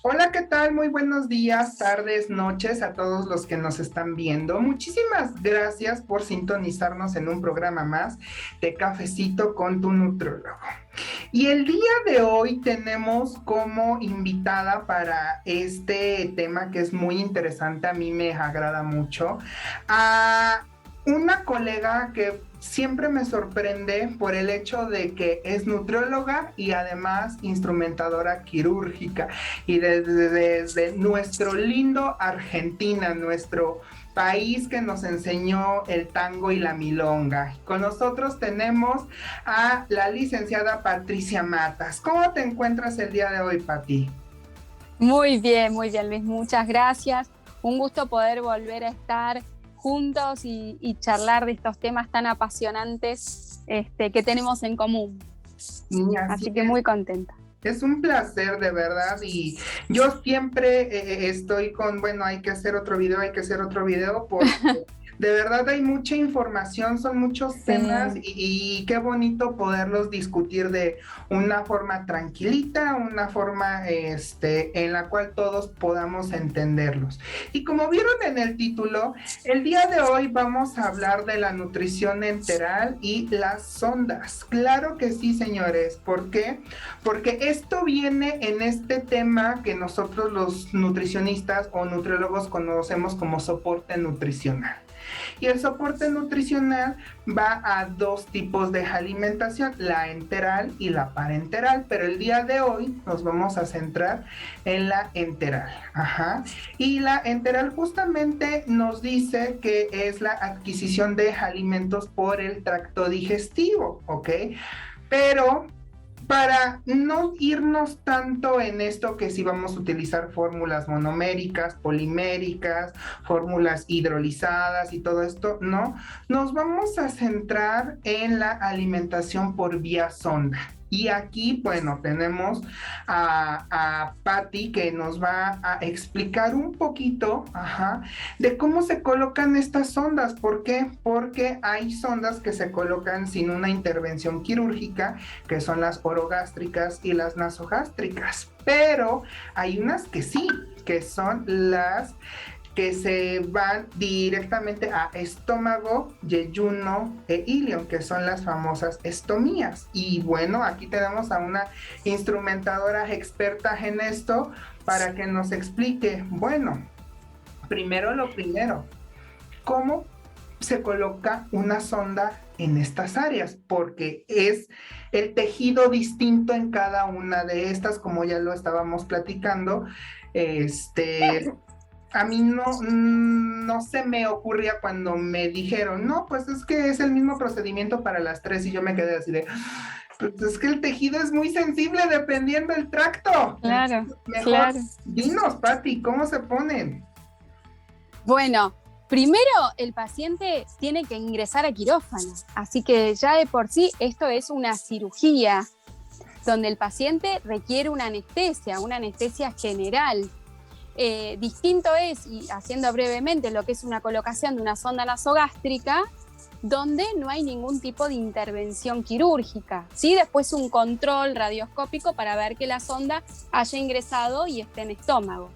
Hola, ¿qué tal? Muy buenos días, tardes, noches a todos los que nos están viendo. Muchísimas gracias por sintonizarnos en un programa más de Cafecito con tu nutriólogo. Y el día de hoy tenemos como invitada para este tema que es muy interesante, a mí me agrada mucho, a una colega que siempre me sorprende por el hecho de que es nutrióloga y además instrumentadora quirúrgica. Y desde nuestro lindo Argentina, nuestro país que nos enseñó el tango y la milonga. Con nosotros tenemos a la licenciada Patricia Matas. ¿Cómo te encuentras el día de hoy, Pati? Muy bien, Luis, muchas gracias. Un gusto poder volver a estar juntos y charlar de estos temas tan apasionantes que tenemos en común. Y así Así que es. muy contenta. Es un placer de verdad y yo siempre estoy con, bueno, hay que hacer otro video, hay que hacer otro video porque de verdad hay mucha información, son muchos temas Sí. y qué bonito poderlos discutir de una forma tranquilita, una forma en la cual todos podamos entenderlos. Y como vieron en el título, el día de hoy vamos a hablar de la nutrición enteral y las sondas. Claro que sí, señores. ¿Por qué? Porque esto viene en este tema que nosotros los nutricionistas o nutriólogos conocemos como soporte nutricional. Y el soporte nutricional va a dos tipos de alimentación, la enteral y la parenteral, pero el día de hoy nos vamos a centrar en la enteral. Ajá. Y la enteral justamente nos dice que es la adquisición de alimentos por el tracto digestivo, ¿ok? Pero para no irnos tanto en esto que si vamos a utilizar fórmulas monoméricas, poliméricas, fórmulas hidrolizadas y todo esto, no, nos vamos a centrar en la alimentación por vía sonda. Y aquí, bueno, tenemos a Patti que nos va a explicar un poquito, ajá, de cómo se colocan estas sondas. ¿Por qué? Porque hay sondas que se colocan sin una intervención quirúrgica, que son las orogástricas y las nasogástricas, pero hay unas que sí, que son las que se van directamente a estómago, yeyuno e ilion, que son las famosas estomías. Y bueno, aquí tenemos a una instrumentadora experta en esto para que nos explique, bueno, primero lo primero, ¿cómo se coloca una sonda en estas áreas? Porque es el tejido distinto en cada una de estas, como ya lo estábamos platicando. Este, a mí no se me ocurría cuando me dijeron, no, pues es que es el mismo procedimiento para las tres, y yo me quedé así de, pues es que el tejido es muy sensible dependiendo del tracto. Claro, Entonces, mejor claro. dinos, Pati, ¿cómo se ponen? Bueno, primero el paciente tiene que ingresar a quirófano, así que ya de por sí esto es una cirugía donde el paciente requiere una anestesia general. Distinto es, y haciendo brevemente, lo que es una colocación de una sonda nasogástrica, donde no hay ningún tipo de intervención quirúrgica. ¿Sí? Después un control radioscópico para ver que la sonda haya ingresado y esté en estómago.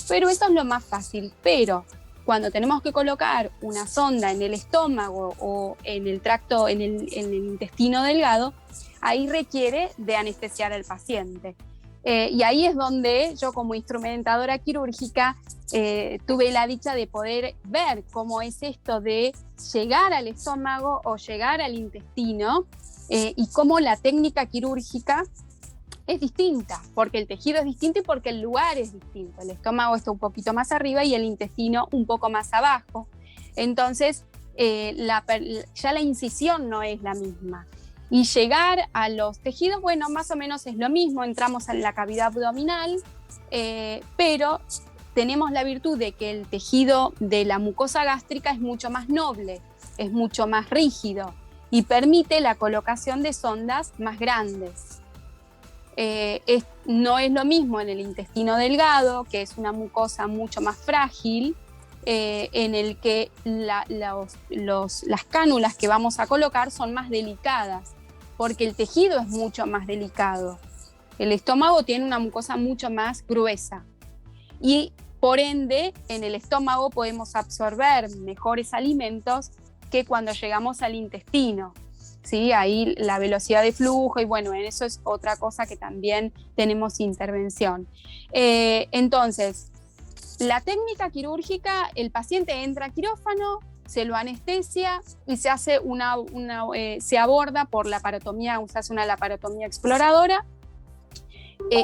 Pero eso es lo más fácil. Pero cuando tenemos que colocar una sonda en el estómago o en el tracto, en el intestino delgado, ahí requiere de anestesiar al paciente. Y ahí es donde yo, como instrumentadora quirúrgica, tuve la dicha de poder ver cómo es esto de llegar al estómago o llegar al intestino, y cómo la técnica quirúrgica es distinta, porque el tejido es distinto y porque el lugar es distinto. El estómago está un poquito más arriba y el intestino un poco más abajo. Entonces, ya la incisión no es la misma. Y llegar a los tejidos, bueno, más o menos es lo mismo, entramos en la cavidad abdominal, pero tenemos la virtud de que el tejido de la mucosa gástrica es mucho más noble, es mucho más rígido y permite la colocación de sondas más grandes. No es lo mismo en el intestino delgado, que es una mucosa mucho más frágil, en el que las cánulas que vamos a colocar son más delicadas, porque el tejido es mucho más delicado. El estómago tiene una mucosa mucho más gruesa y por ende en el estómago podemos absorber mejores alimentos que cuando llegamos al intestino. ¿Sí? Ahí la velocidad de flujo y bueno, en eso es otra cosa que también tenemos intervención. Entonces, la técnica quirúrgica, el paciente entra a quirófano, se lo anestesia y se hace se aborda por laparotomía, se hace una laparotomía exploradora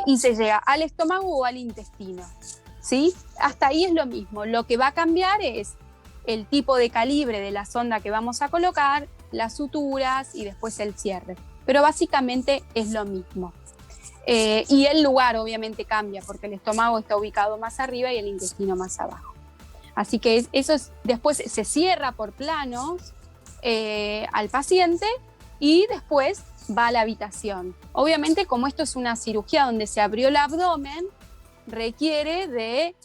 y se llega al estómago o al intestino. ¿Sí? Hasta ahí es lo mismo. Lo que va a cambiar es el tipo de calibre de la sonda que vamos a colocar, las suturas y después el cierre. Pero básicamente es lo mismo. Y el lugar obviamente cambia porque el estómago está ubicado más arriba y el intestino más abajo. Así que después se cierra por planos al paciente y después va a la habitación. Obviamente, como esto es una cirugía donde se abrió el abdomen, requiere de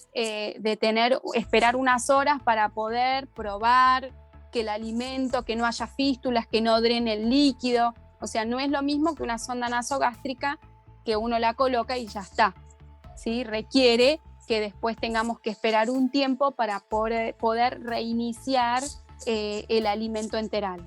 esperar unas horas para poder probar que el alimento, que no haya fístulas, que no drene el líquido. O sea, no es lo mismo que una sonda nasogástrica que uno la coloca y ya está. ¿Sí? Requiere que después tengamos que esperar un tiempo para poder reiniciar el alimento enteral.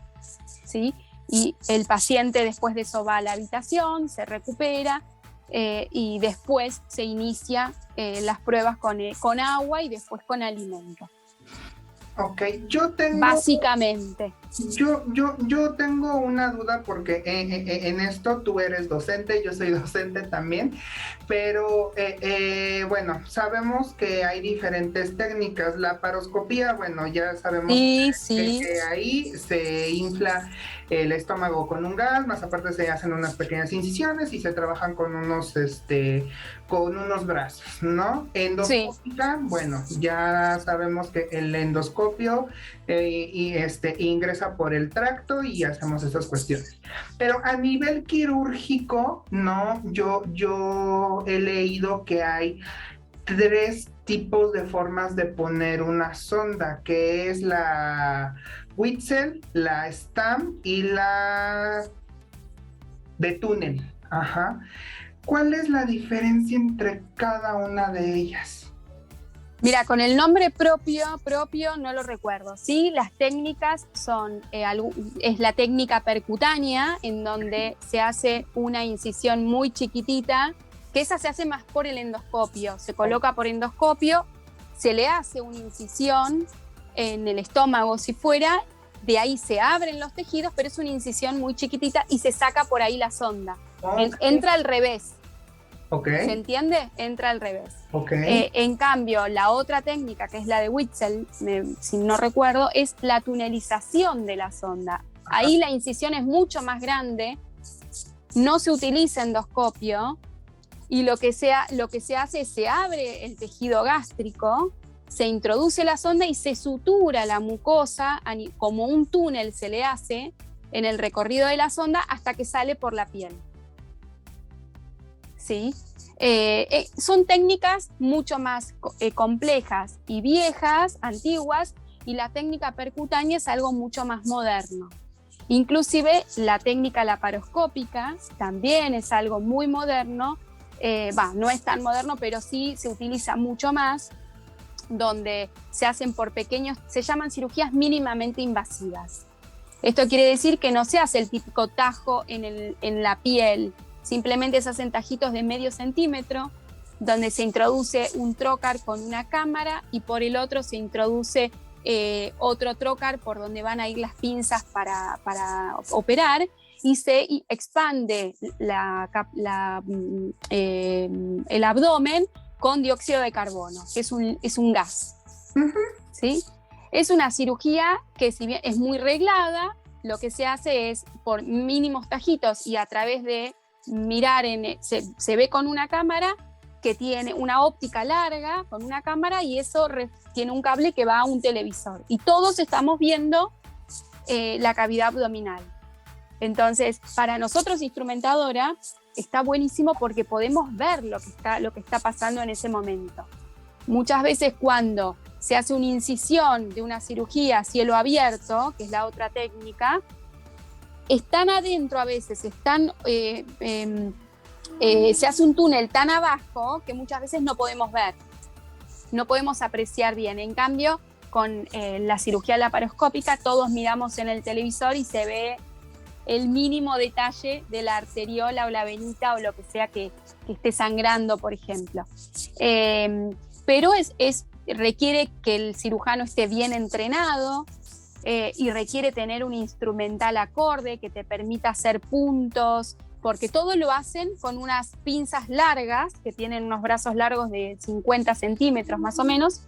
¿Sí? Y el paciente después de eso va a la habitación, se recupera y después se inicia las pruebas con agua y después con alimento. Ok, básicamente. Yo tengo una duda porque en esto tú eres docente, yo soy docente también, pero bueno, sabemos que hay diferentes técnicas. La paroscopía, bueno, ya sabemos que ahí se infla el estómago con un gas, más aparte se hacen unas pequeñas incisiones y se trabajan con unos brazos, ¿no? Endoscópica, bueno, ya sabemos que el endoscopio ingresa por el tracto y hacemos esas cuestiones. Pero a nivel quirúrgico, no, yo he leído que hay 3 tipos de formas de poner una sonda, que es la Witzel, la Stam y la de túnel. Ajá. ¿Cuál es la diferencia entre cada una de ellas? Mira, con el nombre propio no lo recuerdo. Sí, las técnicas son, es la técnica percutánea, en donde se hace una incisión muy chiquitita, que esa se hace más por el endoscopio. Se coloca por endoscopio, se le hace una incisión en el estómago si fuera, de ahí se abren los tejidos, pero es una incisión muy chiquitita y se saca por ahí la sonda. Okay. Entra al revés. Okay. ¿Se entiende? Entra al revés. Okay. En cambio, la otra técnica, que es la de Witzel, si no recuerdo, es la tunelización de la sonda. Ajá. Ahí la incisión es mucho más grande, no se utiliza endoscopio y lo que se hace es se abre el tejido gástrico, se introduce la sonda y se sutura la mucosa, como un túnel se le hace en el recorrido de la sonda hasta que sale por la piel. ¿Sí? Son técnicas mucho más complejas y viejas, antiguas, y la técnica percutánea es algo mucho más moderno. Inclusive la técnica laparoscópica también es algo muy moderno, no es tan moderno, pero sí se utiliza mucho más, donde se hacen por pequeños, se llaman cirugías mínimamente invasivas. Esto quiere decir que no se hace el típico tajo en la piel, simplemente se hacen tajitos de medio centímetro, donde se introduce un trocar con una cámara y por el otro se introduce otro trocar por donde van a ir las pinzas para operar y se expande el abdomen con dióxido de carbono, que es un gas. Uh-huh. ¿Sí? Es una cirugía que, si bien es muy reglada, lo que se hace es por mínimos tajitos y a través de mirar, se ve con una cámara que tiene una óptica larga, con una cámara, y eso tiene un cable que va a un televisor. Y todos estamos viendo la cavidad abdominal. Entonces, para nosotros, instrumentadora, está buenísimo porque podemos ver lo que está pasando en ese momento. Muchas veces cuando se hace una incisión de una cirugía a cielo abierto, que es la otra técnica, están adentro a veces, están se hace un túnel tan abajo que muchas veces no podemos ver, no podemos apreciar bien. En cambio, con la cirugía laparoscópica todos miramos en el televisor y se ve el mínimo detalle de la arteriola o la venita o lo que sea que esté sangrando, por ejemplo. Pero requiere que el cirujano esté bien entrenado y requiere tener un instrumental acorde que te permita hacer puntos, porque todo lo hacen con unas pinzas largas, que tienen unos brazos largos de 50 centímetros más o menos,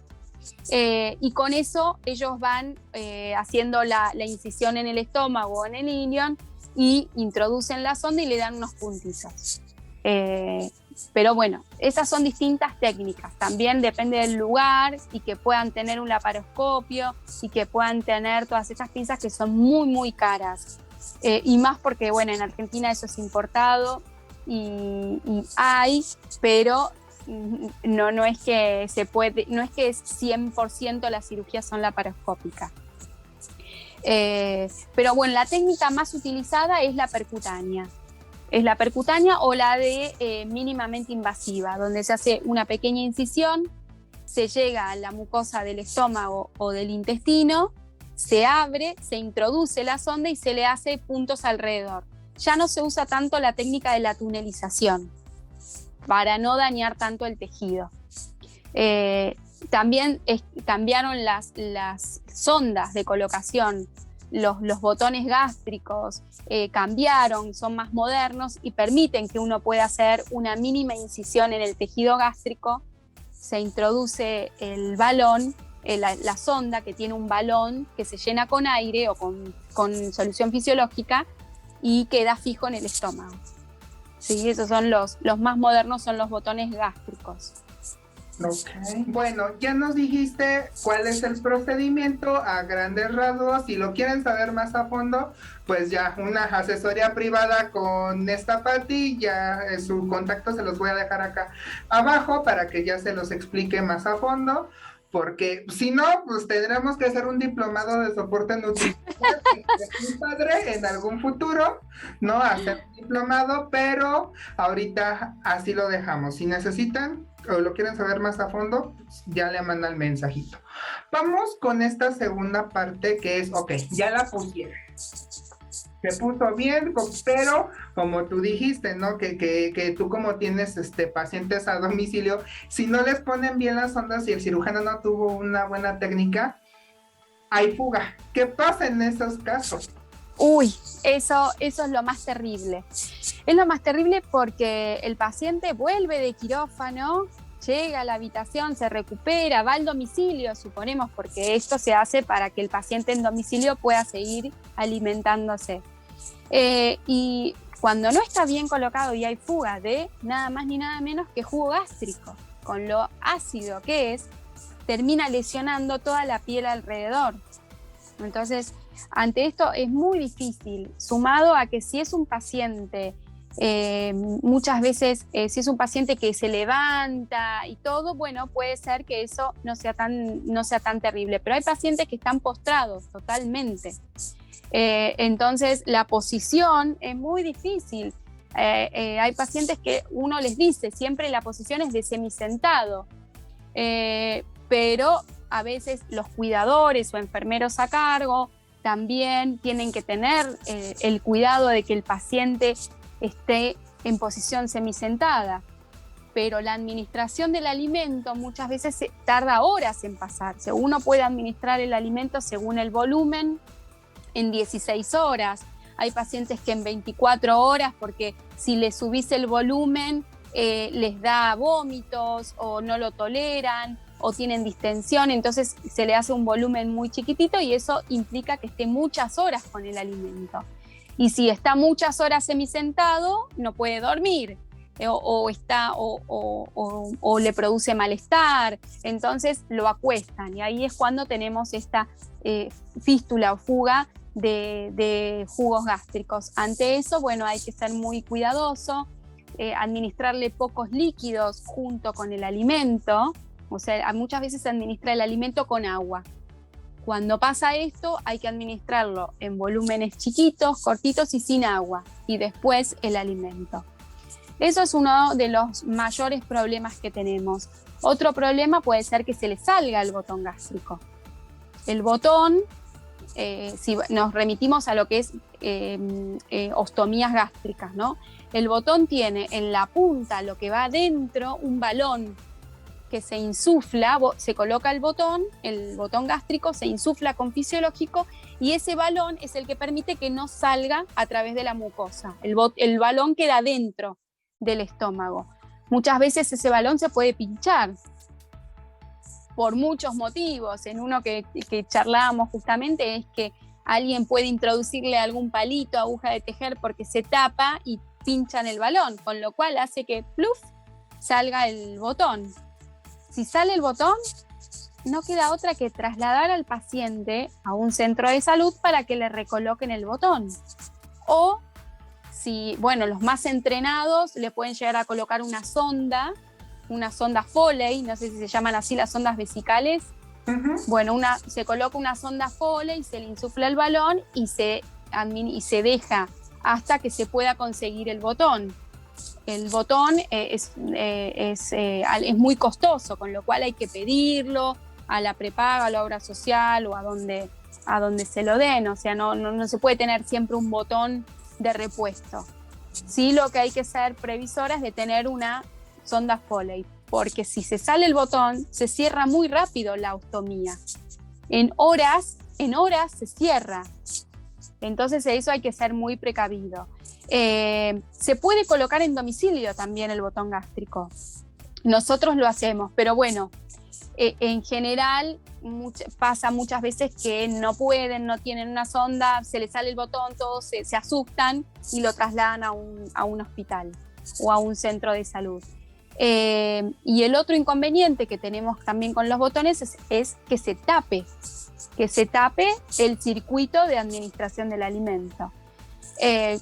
y con eso ellos van haciendo la incisión en el estómago o en el ilion y introducen la sonda y le dan unos puntizos. Pero bueno, esas son distintas técnicas. También depende del lugar y que puedan tener un laparoscopio y que puedan tener todas esas pinzas que son muy, muy caras. Y más porque, bueno, en Argentina eso es importado y hay, pero no es que se puede, no es que 100% las cirugías son laparoscópicas. Pero bueno, la técnica más utilizada es la percutánea. Es la percutánea o la de mínimamente invasiva, donde se hace una pequeña incisión, se llega a la mucosa del estómago o del intestino, se abre, se introduce la sonda y se le hace puntos alrededor. Ya no se usa tanto la técnica de la tunelización para no dañar tanto el tejido. También cambiaron las sondas de colocación, los botones gástricos cambiaron, son más modernos y permiten que uno pueda hacer una mínima incisión en el tejido gástrico. Se introduce el balón, la sonda que tiene un balón que se llena con aire o con solución fisiológica y queda fijo en el estómago. Sí, esos son los más modernos, son los botones gástricos. Ok, bueno, ya nos dijiste cuál es el procedimiento a grandes rasgos. Si lo quieren saber más a fondo, pues ya una asesoría privada con esta Pati, ya su contacto se los voy a dejar acá abajo para que ya se los explique más a fondo. Porque si no, pues tendremos que hacer un diplomado de soporte nutricional es muy padre en algún futuro, ¿no? Hacer un diplomado, pero ahorita así lo dejamos. Si necesitan o lo quieren saber más a fondo, pues ya le mandan el mensajito. Vamos con esta segunda parte que es, ok, ya la pusieron. Se puso bien, pero como tú dijiste, ¿no? Que tú como tienes pacientes a domicilio, si no les ponen bien las ondas y el cirujano no tuvo una buena técnica, hay fuga. ¿Qué pasa en esos casos? Uy, eso es lo más terrible. Es lo más terrible porque el paciente vuelve de quirófano, llega a la habitación, se recupera, va al domicilio, suponemos, porque esto se hace para que el paciente en domicilio pueda seguir alimentándose. Y cuando no está bien colocado y hay fuga de nada más ni nada menos que jugo gástrico, con lo ácido que es, termina lesionando toda la piel alrededor. Entonces, ante esto es muy difícil, sumado a que si es un paciente, muchas veces, si es un paciente que se levanta y todo, bueno, puede ser que eso no sea tan terrible, pero hay pacientes que están postrados totalmente. Entonces, la posición es muy difícil. Hay pacientes que uno les dice, siempre la posición es de semisentado, pero a veces los cuidadores o enfermeros a cargo también tienen que tener el cuidado de que el paciente esté en posición semisentada, pero la administración del alimento muchas veces tarda horas en pasarse. Uno puede administrar el alimento según el volumen en 16 horas. Hay pacientes que en 24 horas, porque si le subís el volumen les da vómitos o no lo toleran o tienen distensión, entonces se le hace un volumen muy chiquitito y eso implica que esté muchas horas con el alimento. Y si está muchas horas semisentado, no puede dormir o le produce malestar, entonces lo acuestan y ahí es cuando tenemos esta fístula o fuga de jugos gástricos. Ante eso, bueno, hay que ser muy cuidadoso, administrarle pocos líquidos junto con el alimento. O sea, muchas veces se administra el alimento con agua. Cuando pasa esto, hay que administrarlo en volúmenes chiquitos, cortitos y sin agua, y después el alimento. Eso es uno de los mayores problemas que tenemos. Otro problema puede ser que se le salga el botón gástrico. El botón, si nos remitimos a lo que es ostomías gástricas, ¿no? El botón tiene en la punta, lo que va adentro, un balón que se insufla, se coloca el botón gástrico, se insufla con fisiológico y ese balón es el que permite que no salga a través de la mucosa. El balón queda dentro del estómago. Muchas veces ese balón se puede pinchar por muchos motivos. En uno que charlábamos justamente es que alguien puede introducirle algún palito, aguja de tejer porque se tapa y pinchan el balón, con lo cual hace que ¡pluf! Salga el botón. Si sale el botón, no queda otra que trasladar al paciente a un centro de salud para que le recoloquen el botón. O, los más entrenados le pueden llegar a colocar una sonda Foley, no sé si se llaman así las sondas vesicales. Uh-huh. Bueno, se coloca una sonda Foley, se le insufla el balón y se deja hasta que se pueda conseguir el botón. El botón es muy costoso, con lo cual hay que pedirlo a la prepaga, a la obra social o a donde se lo den. O sea, no se puede tener siempre un botón de repuesto. Sí, lo que hay que ser previsora es de tener una sonda Foley, porque si se sale el botón, se cierra muy rápido la ostomía. En horas se cierra. Entonces eso hay que ser muy precavido. Se puede colocar en domicilio también el botón gástrico. Nosotros lo hacemos, pero bueno, en general pasa muchas veces que no pueden, no tienen una sonda, se les sale el botón, todos se asustan y lo trasladan a un hospital o a un centro de salud. Y el otro inconveniente que tenemos también con los botones es que se tape el circuito de administración del alimento.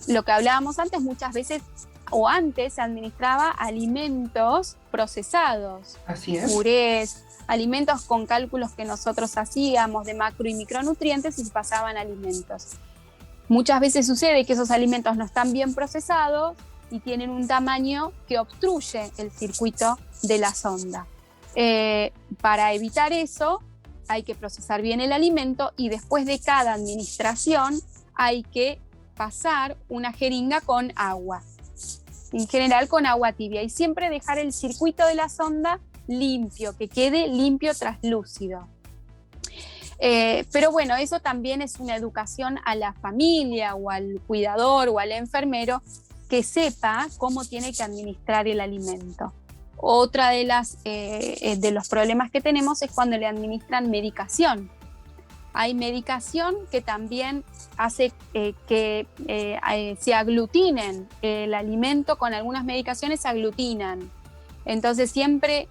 Lo que hablábamos antes, muchas veces o antes se administraba alimentos procesados, así es, purés, alimentos con cálculos que nosotros hacíamos de macro y micronutrientes y se pasaban alimentos. Muchas veces sucede que esos alimentos no están bien procesados y tienen un tamaño que obstruye el circuito de la sonda. Para evitar eso hay que procesar bien el alimento y después de cada administración hay que pasar una jeringa con agua, en general con agua tibia, y siempre dejar el circuito de la sonda limpio, que quede limpio, traslúcido. Pero bueno, eso también es una educación a la familia o al cuidador o al enfermero que sepa cómo tiene que administrar el alimento. Otra de los problemas que tenemos es cuando le administran medicación. Hay medicación que también hace que se aglutinen el alimento. Con algunas medicaciones se aglutinan. Entonces siempre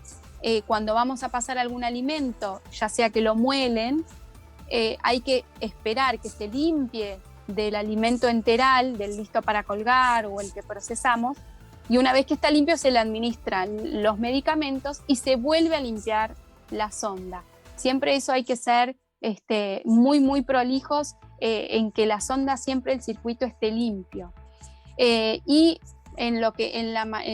cuando vamos a pasar algún alimento, ya sea que lo muelen, hay que esperar que se limpie del alimento enteral, del listo para colgar o el que procesamos, y una vez que está limpio se le administran los medicamentos y se vuelve a limpiar la sonda. Siempre eso hay que ser muy, muy prolijos en que la sonda siempre el circuito esté limpio. Y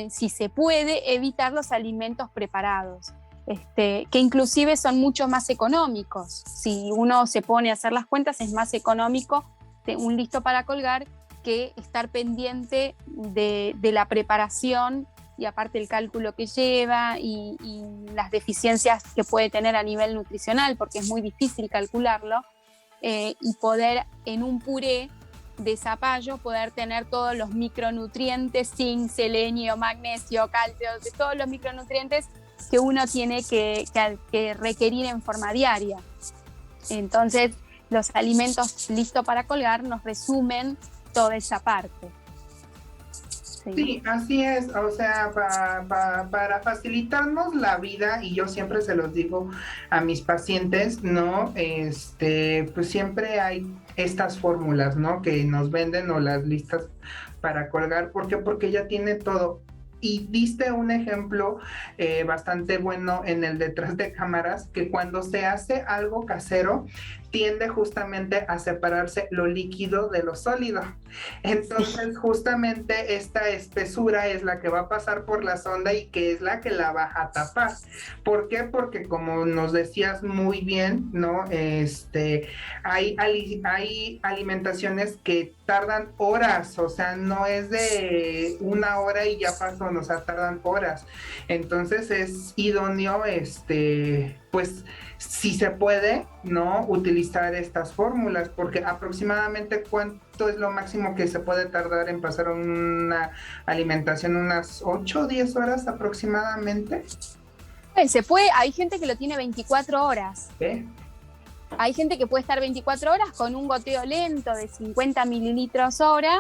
si se puede evitar los alimentos preparados, que inclusive son mucho más económicos. Si uno se pone a hacer las cuentas, es más económico un listo para colgar que estar pendiente de la preparación y aparte el cálculo que lleva y las deficiencias que puede tener a nivel nutricional, porque es muy difícil calcularlo, y poder en un puré de zapallo poder tener todos los micronutrientes, zinc, selenio, magnesio, calcio, todos los micronutrientes que uno tiene que requerir en forma diaria. Entonces, los alimentos listos para colgar nos resumen toda esa parte. Sí, así es, o sea, para facilitarnos la vida, y yo siempre se los digo a mis pacientes, ¿no? Pues siempre hay estas fórmulas, ¿no? Que nos venden o las listas para colgar. ¿Por qué? Porque ya tiene todo. y diste un ejemplo bastante bueno en el detrás de cámaras, que cuando se hace algo casero, tiende justamente a separarse lo líquido de lo sólido. Entonces, justamente esta espesura es la que va a pasar por la sonda y que es la que la va a tapar. ¿Por qué? Porque como nos decías muy bien, ¿no? Hay alimentaciones que tardan horas, o sea, no es de una hora y ya pasó, o sea, tardan horas. Entonces es idóneo, pues, si se puede, ¿no? Utilizar estas fórmulas, porque aproximadamente cuánto es lo máximo que se puede tardar en pasar una alimentación, unas 8 o 10 horas aproximadamente. Se puede, hay gente que lo tiene 24 horas. ¿Eh? Hay gente que puede estar 24 horas con un goteo lento de 50 mililitros hora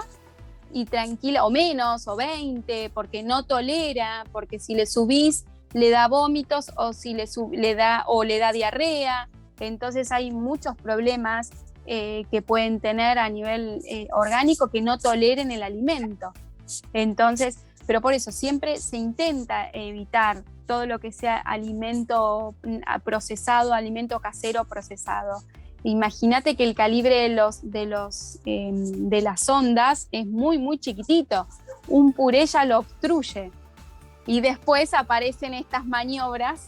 y tranquila, o menos, o 20, porque no tolera, porque si le subís le da vómitos o si le da diarrea. Entonces hay muchos problemas que pueden tener a nivel orgánico que no toleren el alimento. Entonces, pero por eso siempre se intenta evitar todo lo que sea alimento procesado, alimento casero procesado. Imagínate que el calibre de las ondas es muy, muy chiquitito. Un puré ya lo obstruye. Y después aparecen estas maniobras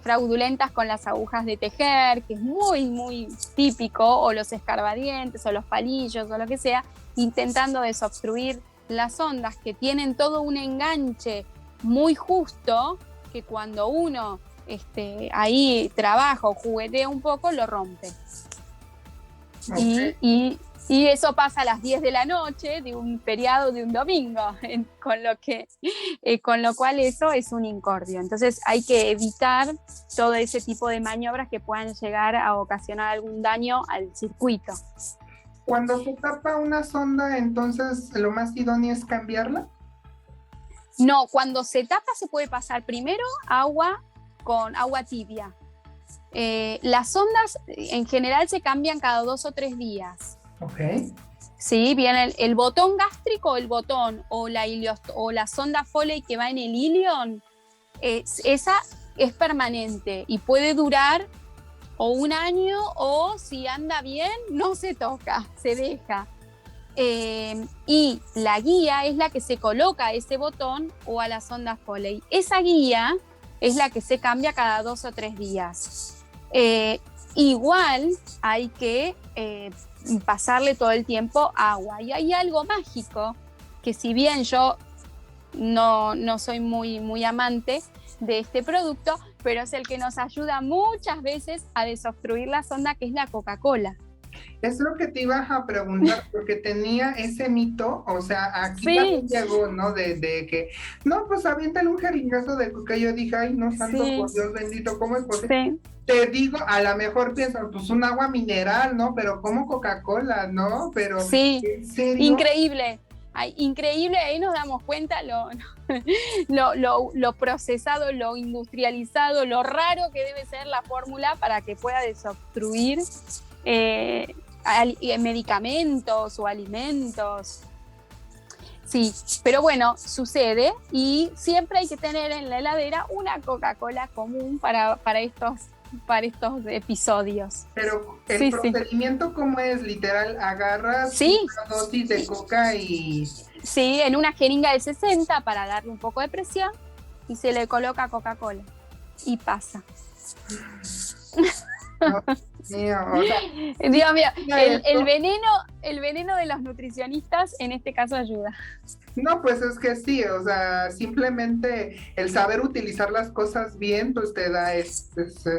fraudulentas con las agujas de tejer, que es muy, muy típico, o los escarbadientes, o los palillos, o lo que sea, intentando desobstruir las ondas, que tienen todo un enganche muy justo, que cuando uno ahí trabaja o juguetea un poco, lo rompe. Okay. Y eso pasa a las 10 de la noche de un feriado de un domingo, con lo cual eso es un incordio. Entonces hay que evitar todo ese tipo de maniobras que puedan llegar a ocasionar algún daño al circuito. Cuando se tapa una sonda, entonces lo más idóneo es cambiarla. No, cuando se tapa se puede pasar primero agua con agua tibia. Las sondas en general se cambian cada 2 o 3 días. Ok. Sí, bien, el botón gástrico, el botón o la sonda Foley que va en el ilion, esa es permanente y puede durar o un año, o si anda bien no se toca, se deja. Y la guía es la que se coloca a ese botón o a la sonda Foley. Esa guía es la que se cambia cada 2 o 3 días. Igual hay que pasarle todo el tiempo agua. Y hay algo mágico, que si bien yo no soy muy, muy amante de este producto, pero es el que nos ayuda muchas veces a desobstruir la sonda, que es la Coca-Cola. Es lo que te iba a preguntar, porque tenía ese mito, o sea, aquí sí. También llegó, ¿no? De que, no, pues aviéntale un jeringazo de coca. Yo dije, ay, no, santo por Dios bendito, ¿cómo es posible? Sí. Te digo, a lo mejor pienso, pues un agua mineral, ¿no? Pero como Coca-Cola, ¿no? Pero, sí, ¿en serio? Increíble. Ay, increíble, ahí nos damos cuenta lo procesado, lo industrializado, lo raro que debe ser la fórmula para que pueda desobstruir medicamentos o alimentos. Sí, pero bueno, sucede, y siempre hay que tener en la heladera una Coca-Cola común para estos episodios. Pero el procedimiento, ¿cómo es? Literal, agarras una dosis de coca y... Sí, en una jeringa de 60 para darle un poco de presión, y se le coloca Coca-Cola y pasa. Dios mío, el veneno de los nutricionistas en este caso ayuda. No, pues es que sí, o sea, simplemente el saber utilizar las cosas bien, pues te da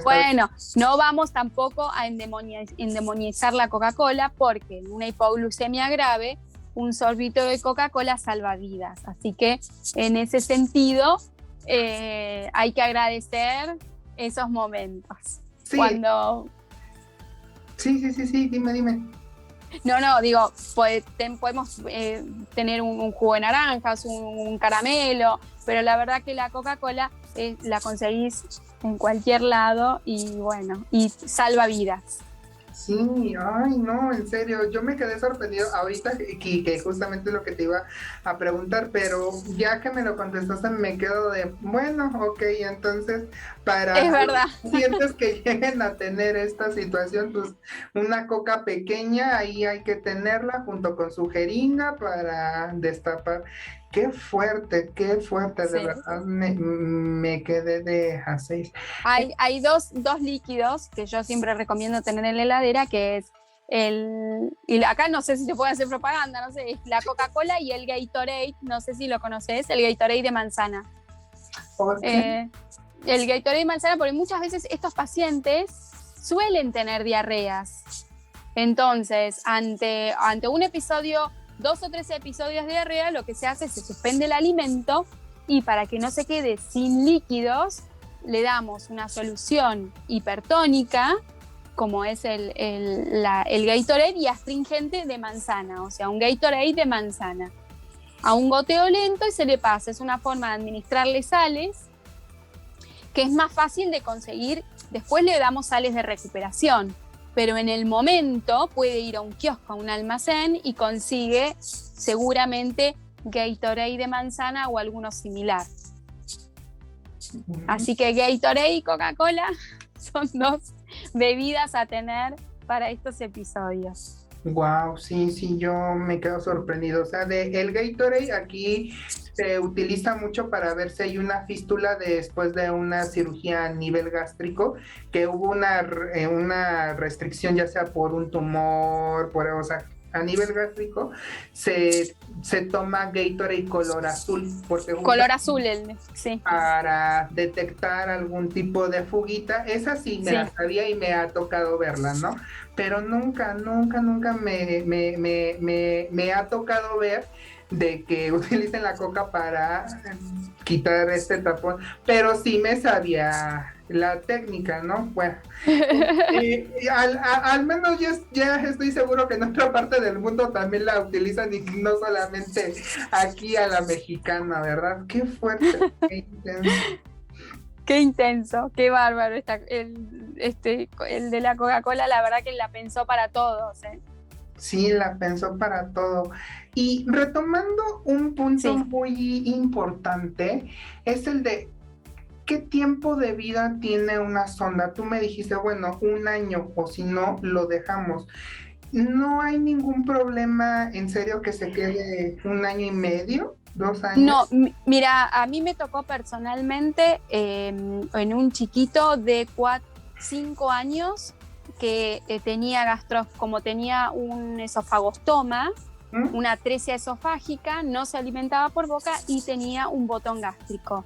Bueno, no vamos tampoco a endemonializar la Coca-Cola, porque en una hipoglucemia grave, un sorbito de Coca-Cola salva vidas. Así que en ese sentido hay que agradecer esos momentos. Sí. Cuando... Sí, dime. No, digo, podemos tener un jugo de naranjas, un caramelo, pero la verdad que la Coca-Cola la conseguís en cualquier lado y bueno, y salva vidas. Sí, ay, no, en serio, yo me quedé sorprendido ahorita que justamente es lo que te iba a preguntar, pero ya que me lo contestaste me quedo de, bueno, ok, entonces para Es verdad. los pacientes que lleguen a tener esta situación, pues una coca pequeña ahí hay que tenerla junto con su jeringa para destapar. Qué fuerte, de Sí. verdad, me quedé de a seis. Hay dos líquidos que yo siempre recomiendo tener en la heladera, que es y acá no sé si se puede hacer propaganda, no sé, es la Coca-Cola y el Gatorade, no sé si lo conoces, el Gatorade de manzana. ¿Por qué? Eh, el Gatorade de manzana, porque muchas veces estos pacientes suelen tener diarreas. Entonces, ante un episodio, 2 o 3 episodios de diarrea, lo que se hace es se suspende el alimento y para que no se quede sin líquidos, le damos una solución hipertónica, como es el Gatorade, y astringente de manzana, o sea, un Gatorade de manzana. A un goteo lento y se le pasa. Es una forma de administrarle sales que es más fácil de conseguir. Después le damos sales de recuperación, pero en el momento puede ir a un kiosco, a un almacén y consigue seguramente Gatorade de manzana o alguno similar. Así que Gatorade y Coca-Cola son dos bebidas a tener para estos episodios. Wow, sí, sí, yo me quedo sorprendido. O sea, el Gatorade aquí se utiliza mucho para ver si hay una fístula después de una cirugía a nivel gástrico, que hubo una restricción, ya sea por un tumor, o sea, a nivel gástrico, se toma Gatorade color azul, porque Color azul, sí. para detectar algún tipo de fuguita. Esa sí me Sí. la sabía y me ha tocado verla, ¿no? Pero nunca me ha tocado ver de que utilicen la coca para quitar este tapón, pero sí me sabía la técnica, ¿no? Bueno, al menos ya estoy seguro que en otra parte del mundo también la utilizan y no solamente aquí a la mexicana, ¿verdad? Qué fuerte, qué intenso. Qué intenso, qué bárbaro el de la Coca-Cola, la verdad que la pensó para todos, ¿eh? Sí, la pensó para todo. Y retomando un punto Sí. muy importante, es el de ¿qué tiempo de vida tiene una sonda? Tú me dijiste, bueno, 1 año, o si no, lo dejamos. ¿No hay ningún problema en serio que se quede 1 año y medio, 2 años? No, mira, a mí me tocó personalmente en un chiquito de 5 años que tenía como tenía un esofagostoma, ¿Mm? una atresia esofágica, no se alimentaba por boca y tenía un botón gástrico,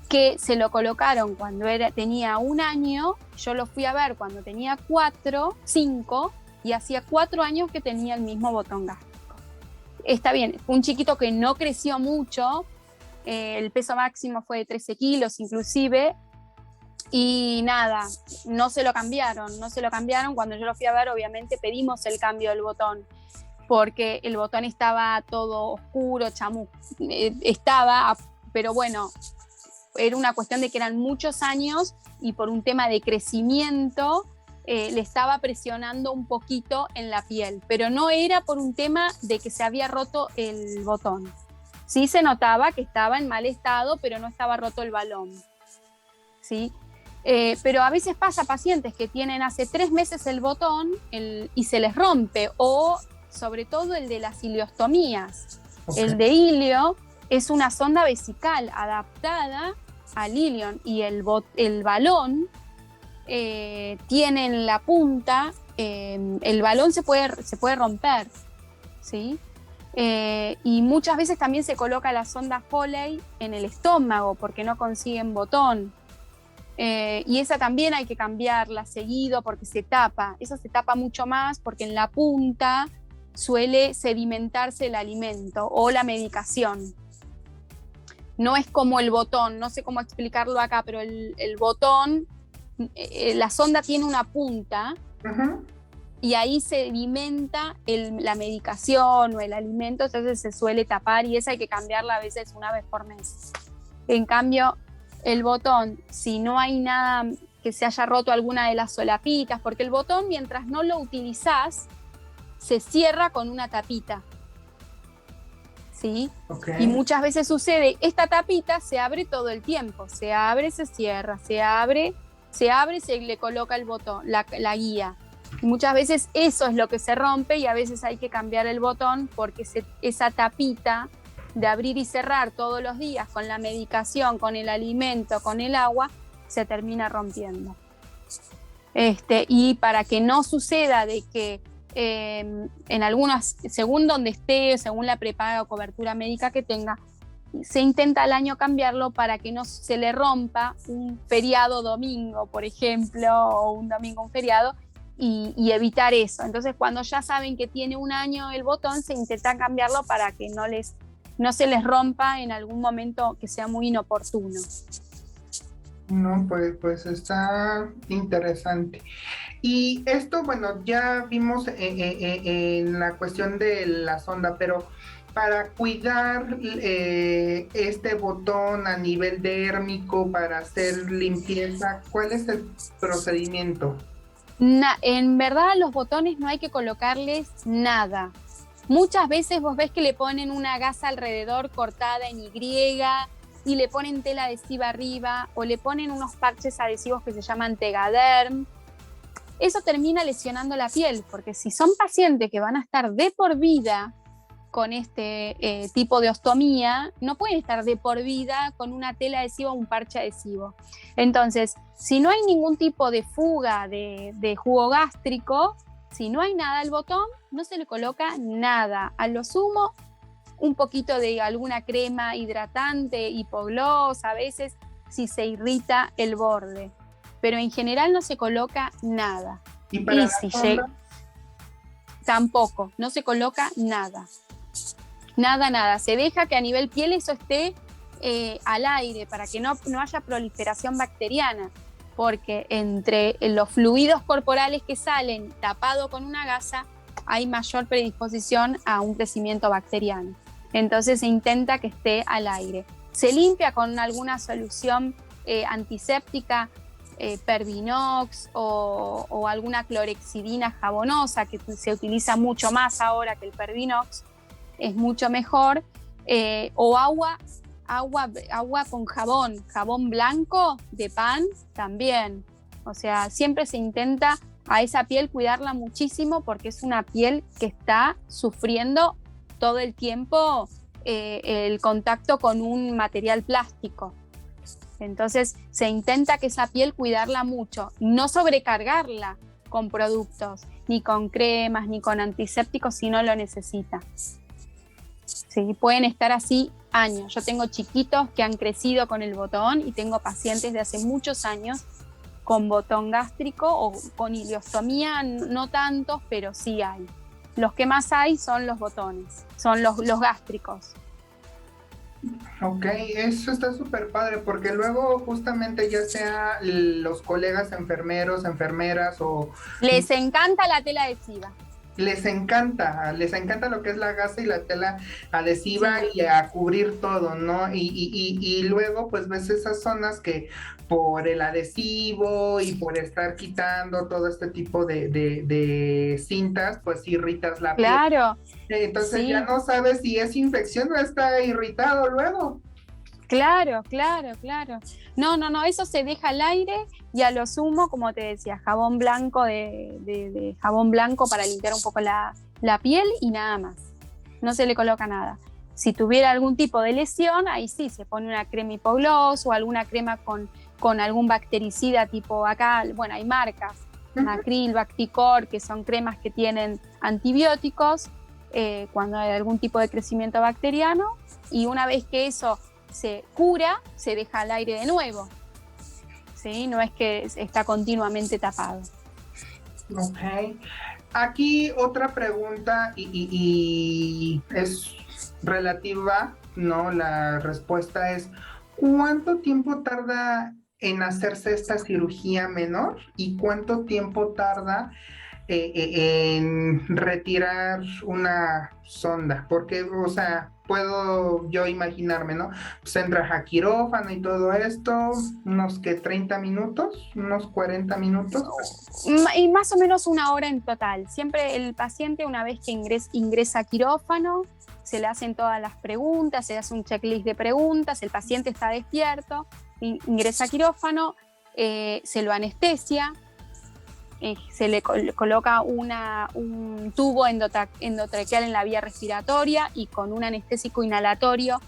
que se lo colocaron cuando tenía 1 año. Yo lo fui a ver cuando tenía 4, 5, y hacía 4 años que tenía el mismo botón gástrico. Está bien, fue un chiquito que no creció mucho, el peso máximo fue de 13 kilos inclusive, y nada, no se lo cambiaron. Cuando yo lo fui a ver, obviamente pedimos el cambio del botón, porque el botón estaba todo oscuro, pero bueno, era una cuestión de que eran muchos años y por un tema de crecimiento le estaba presionando un poquito en la piel, pero no era por un tema de que se había roto el botón. Sí se notaba que estaba en mal estado, pero no estaba roto el balón, ¿sí? Pero a veces pasa pacientes que tienen hace 3 meses el botón y se les rompe, o sobre todo el de las ileostomías. Okay. El de ilio es una sonda vesical adaptada al ilion, y el balón tiene en la punta, el balón se puede romper, ¿sí? Y muchas veces también se coloca la sonda Foley en el estómago porque no consiguen botón. Y esa también hay que cambiarla seguido porque se tapa. Esa se tapa mucho más porque en la punta suele sedimentarse el alimento o la medicación. No es como el botón, no sé cómo explicarlo acá, pero el botón, la sonda tiene una punta. Uh-huh. Y ahí sedimenta la medicación o el alimento, entonces se suele tapar y esa hay que cambiarla a veces 1 vez por mes. En cambio, el botón, si no hay nada que se haya roto alguna de las solapitas, porque el botón, mientras no lo utilizás, se cierra con una tapita. ¿Sí? Okay. Y muchas veces sucede, esta tapita se abre todo el tiempo, se abre, se cierra, se abre, se le coloca el botón, la guía. Y muchas veces eso es lo que se rompe y a veces hay que cambiar el botón porque esa tapita de abrir y cerrar todos los días con la medicación, con el alimento, con el agua, se termina rompiendo. Y para que no suceda de que en algunas, según donde esté, según la prepaga o cobertura médica que tenga, se intenta al año cambiarlo para que no se le rompa un feriado domingo, por ejemplo, o un domingo un feriado, y evitar eso. Entonces, cuando ya saben que tiene un año el botón, se intenta cambiarlo para que no se les rompa en algún momento que sea muy inoportuno. No, pues está interesante. Y esto, bueno, ya vimos en la cuestión de la sonda, pero para cuidar este botón a nivel dérmico, para hacer limpieza, ¿cuál es el procedimiento? En verdad, a los botones no hay que colocarles nada. Muchas veces vos ves que le ponen una gasa alrededor cortada en Y y le ponen tela adhesiva arriba o le ponen unos parches adhesivos que se llaman Tegaderm. Eso termina lesionando la piel, porque si son pacientes que van a estar de por vida con este tipo de ostomía, no pueden estar de por vida con una tela adhesiva o un parche adhesivo. Entonces, si no hay ningún tipo de fuga de jugo gástrico, si no hay nada al botón, no se le coloca nada. A lo sumo, un poquito de alguna crema hidratante, hipogloss, a veces si se irrita el borde. Pero en general no se coloca nada. ¿Y para la sonda? Tampoco, no se coloca nada. Nada. Se deja que a nivel piel eso esté al aire para que no haya proliferación bacteriana, porque entre los fluidos corporales que salen tapado con una gasa hay mayor predisposición a un crecimiento bacteriano. Entonces se intenta que esté al aire. Se limpia con alguna solución antiséptica, Pervinox o alguna clorexidina jabonosa que se utiliza mucho más ahora que el Pervinox, es mucho mejor, o agua con jabón blanco de pan también. O sea, siempre se intenta a esa piel cuidarla muchísimo porque es una piel que está sufriendo todo el tiempo el contacto con un material plástico. Entonces se intenta que esa piel cuidarla mucho, no sobrecargarla con productos, ni con cremas, ni con antisépticos si no lo necesita. Sí, pueden estar así años. Yo tengo chiquitos que han crecido con el botón y tengo pacientes de hace muchos años con botón gástrico o con ileostomía, no tantos, pero sí hay. Los que más hay son los botones, son los gástricos. Ok, eso está súper padre, porque luego justamente ya sea los colegas enfermeros, enfermeras o... Les encanta la tela adhesiva. Les encanta lo que es la gasa y la tela adhesiva, sí, y a cubrir todo, ¿no? Y luego pues ves esas zonas que por el adhesivo y por estar quitando todo este tipo de cintas, pues irritas la piel. Claro. Entonces sí. Ya no sabes si es infección o está irritado luego. Claro. No, eso se deja al aire y a lo sumo, como te decía, jabón blanco de jabón blanco para limpiar un poco la piel y nada más. No se le coloca nada. Si tuviera algún tipo de lesión, ahí sí se pone una crema hipogloss o alguna crema con algún bactericida tipo acá, bueno, hay marcas, Macril, Bacticor, que son cremas que tienen antibióticos cuando hay algún tipo de crecimiento bacteriano, y una vez que eso se cura, se deja al aire de nuevo. ¿Sí? No es que está continuamente tapado. Ok. Aquí otra pregunta y es relativa, ¿no? La respuesta es, ¿cuánto tiempo tarda en hacerse esta cirugía menor y cuánto tiempo tarda en retirar una sonda, porque, o sea, puedo yo imaginarme, ¿no? Pues entras a quirófano y todo esto, unos que 30 minutos, unos 40 minutos. Y más o menos una hora en total. Siempre el paciente, una vez que ingresa a quirófano, se le hacen todas las preguntas, se hace un checklist de preguntas, el paciente está despierto, ingresa a quirófano, se lo anestesia, se le coloca un tubo endotraqueal en la vía respiratoria y con un anestésico inhalatorio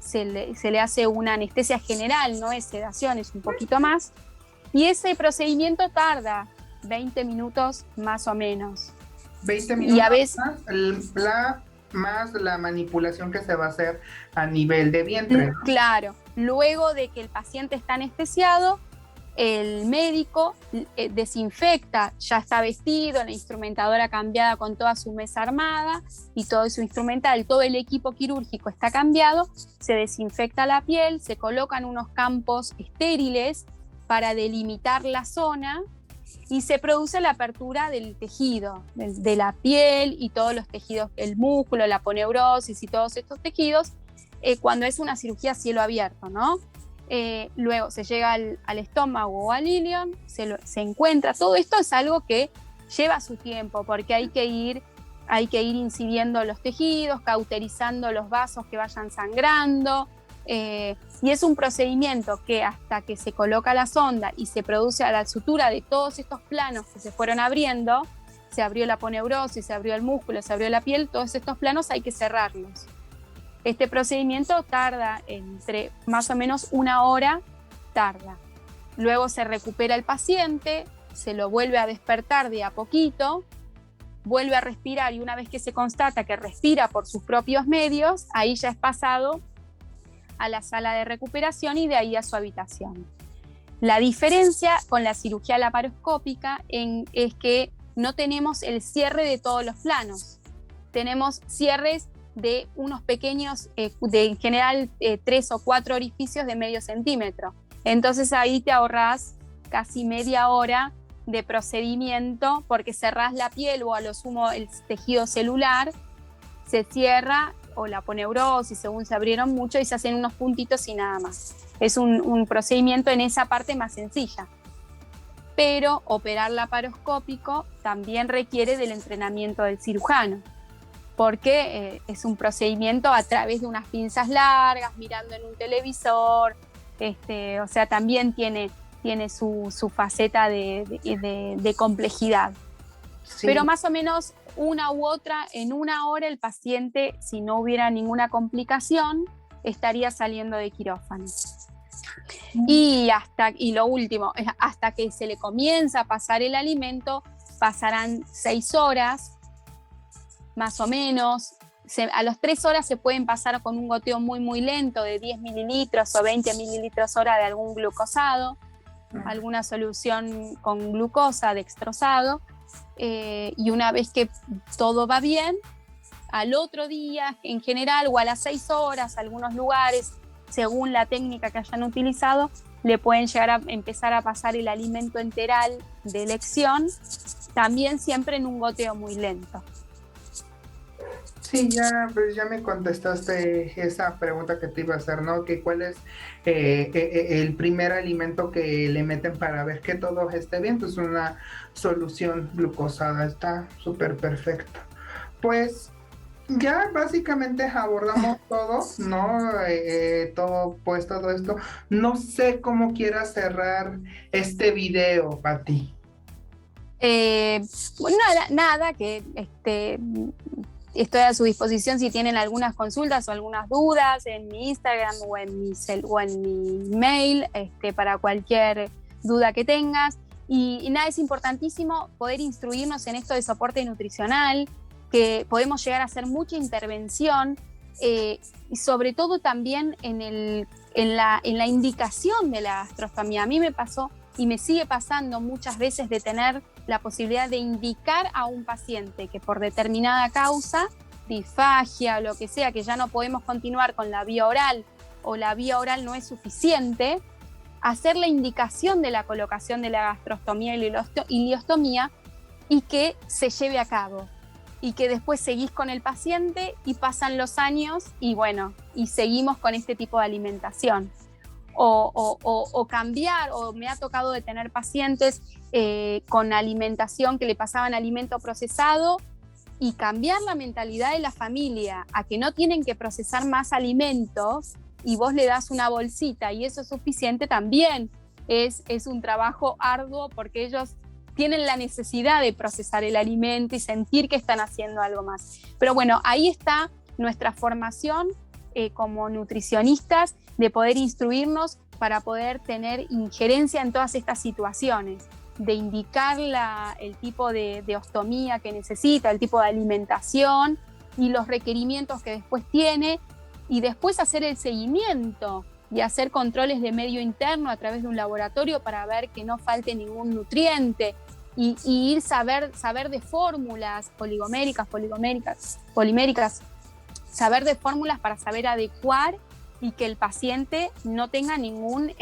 se le hace una anestesia general, no es sedación, es un poquito más. Y ese procedimiento tarda 20 minutos más o menos. 20 minutos y a veces, más la manipulación que se va a hacer a nivel de vientre, ¿no? Claro, luego de que el paciente está anestesiado, el médico desinfecta, ya está vestido, la instrumentadora cambiada con toda su mesa armada y todo su instrumental, todo el equipo quirúrgico está cambiado, se desinfecta la piel, se colocan unos campos estériles para delimitar la zona y se produce la apertura del tejido, de la piel y todos los tejidos, el músculo, la aponeurosis y todos estos tejidos, cuando es una cirugía a cielo abierto, ¿no? Luego se llega al estómago o al ilion, se encuentra, todo esto es algo que lleva su tiempo porque hay que ir incidiendo los tejidos, cauterizando los vasos que vayan sangrando, y es un procedimiento que hasta que se coloca la sonda y se produce a la sutura de todos estos planos que se fueron abriendo, se abrió la aponeurosis, se abrió el músculo, se abrió la piel, todos estos planos hay que cerrarlos. Este procedimiento tarda entre más o menos una hora, tarda. Luego se recupera el paciente, se lo vuelve a despertar de a poquito, vuelve a respirar y una vez que se constata que respira por sus propios medios, ahí ya es pasado a la sala de recuperación y de ahí a su habitación. La diferencia con la cirugía laparoscópica es que no tenemos el cierre de todos los planos. Tenemos cierres de unos pequeños, en general 3 o 4 orificios de medio centímetro. Entonces ahí te ahorras casi media hora de procedimiento porque cerrás la piel o a lo sumo el tejido celular, se cierra o la aponeurosis, según se abrieron mucho, y se hacen unos puntitos y nada más. Es un procedimiento en esa parte más sencilla. Pero operar laparoscópico también requiere del entrenamiento del cirujano, porque es un procedimiento a través de unas pinzas largas, mirando en un televisor, o sea, también tiene su faceta de complejidad. Sí. Pero más o menos una u otra, en una hora el paciente, si no hubiera ninguna complicación, estaría saliendo de quirófano. Y lo último, hasta que se le comienza a pasar el alimento, pasarán 6 horas, más o menos. A las 3 horas se pueden pasar con un goteo muy, muy lento de 10 mililitros o 20 mililitros hora de algún glucosado, alguna solución con glucosa dextrosado. Y una vez que todo va bien, al otro día en general o a las 6 horas, algunos lugares, según la técnica que hayan utilizado, le pueden llegar a empezar a pasar el alimento enteral de elección, también siempre en un goteo muy lento. Sí, ya me contestaste esa pregunta que te iba a hacer, ¿no? Que cuál es el primer alimento que le meten para ver que todo esté bien. Pues una solución glucosada, está súper perfecto. Pues ya básicamente abordamos todo, ¿no? Todo esto. No sé cómo quieras cerrar este video, Pati. Bueno, nada, que estoy a su disposición si tienen algunas consultas o algunas dudas en mi Instagram o en mi mail, para cualquier duda que tengas. Y nada, es importantísimo poder instruirnos en esto de soporte nutricional, que podemos llegar a hacer mucha intervención, y sobre todo también en la indicación de la gastrostomía. A mí me pasó y me sigue pasando muchas veces de tener la posibilidad de indicar a un paciente que por determinada causa, disfagia o lo que sea, que ya no podemos continuar con la vía oral o la vía oral no es suficiente, hacer la indicación de la colocación de la gastrostomía y la ileostomía y que se lleve a cabo. Y que después seguís con el paciente y pasan los años y bueno, y seguimos con este tipo de alimentación. O cambiar, o me ha tocado de tener pacientes con alimentación que le pasaban alimento procesado y cambiar la mentalidad de la familia a que no tienen que procesar más alimentos y vos le das una bolsita y eso es suficiente, también es un trabajo arduo porque ellos tienen la necesidad de procesar el alimento y sentir que están haciendo algo más. Pero bueno, ahí está nuestra formación como nutricionistas, de poder instruirnos para poder tener injerencia en todas estas situaciones, de indicar el tipo de ostomía que necesita, el tipo de alimentación y los requerimientos que después tiene, y después hacer el seguimiento y hacer controles de medio interno a través de un laboratorio para ver que no falte ningún nutriente y ir saber de fórmulas poliméricas, saber de fórmulas para saber adecuar y que el paciente no tenga ninguna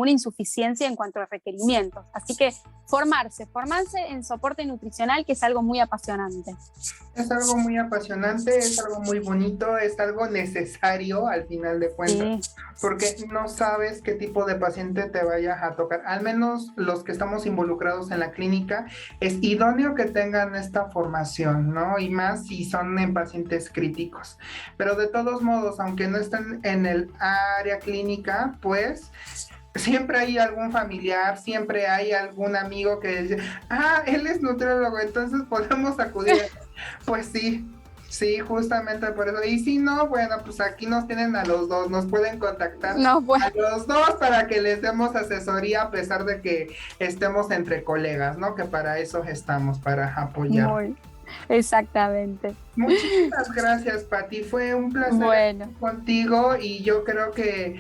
insuficiencia en cuanto a requerimientos. Así que formarse en soporte nutricional, que es algo muy apasionante. Es algo muy apasionante, es algo muy bonito, es algo necesario al final de cuentas, sí, porque no sabes qué tipo de paciente te vaya a tocar. Al menos los que estamos involucrados en la clínica, es idóneo que tengan esta formación, ¿no? Y más si son en pacientes críticos. Pero de todos modos, aunque no estén en el área clínica, pues siempre hay algún familiar, siempre hay algún amigo que dice, él es nutriólogo, entonces podemos acudir. Pues sí, justamente por eso. Y si no, bueno, pues aquí nos tienen a los dos, nos pueden contactar a los dos para que les demos asesoría a pesar de que estemos entre colegas, ¿no? Que para eso estamos, para apoyar. Exactamente. Muchísimas gracias, Pati. Fue un placer estar contigo y yo creo que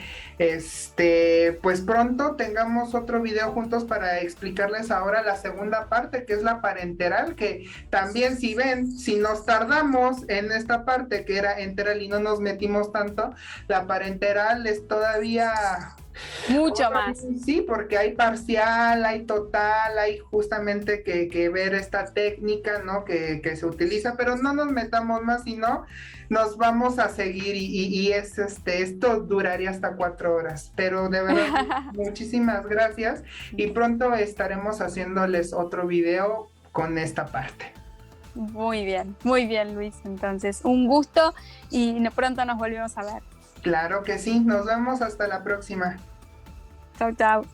pues pronto tengamos otro video juntos para explicarles ahora la segunda parte, que es la parenteral, que también si nos tardamos en esta parte que era enteral y no nos metimos tanto, la parenteral es todavía mucho más. Sí, porque hay parcial, hay total, hay justamente que ver esta técnica, ¿no? Que se utiliza, pero no nos metamos más, sino nos vamos a seguir y esto duraría hasta 4 horas, pero de verdad muchísimas gracias y pronto estaremos haciéndoles otro video con esta parte. Muy bien Luis, entonces un gusto y pronto nos volvemos a ver. Claro que sí, nos vemos hasta la próxima. Chau.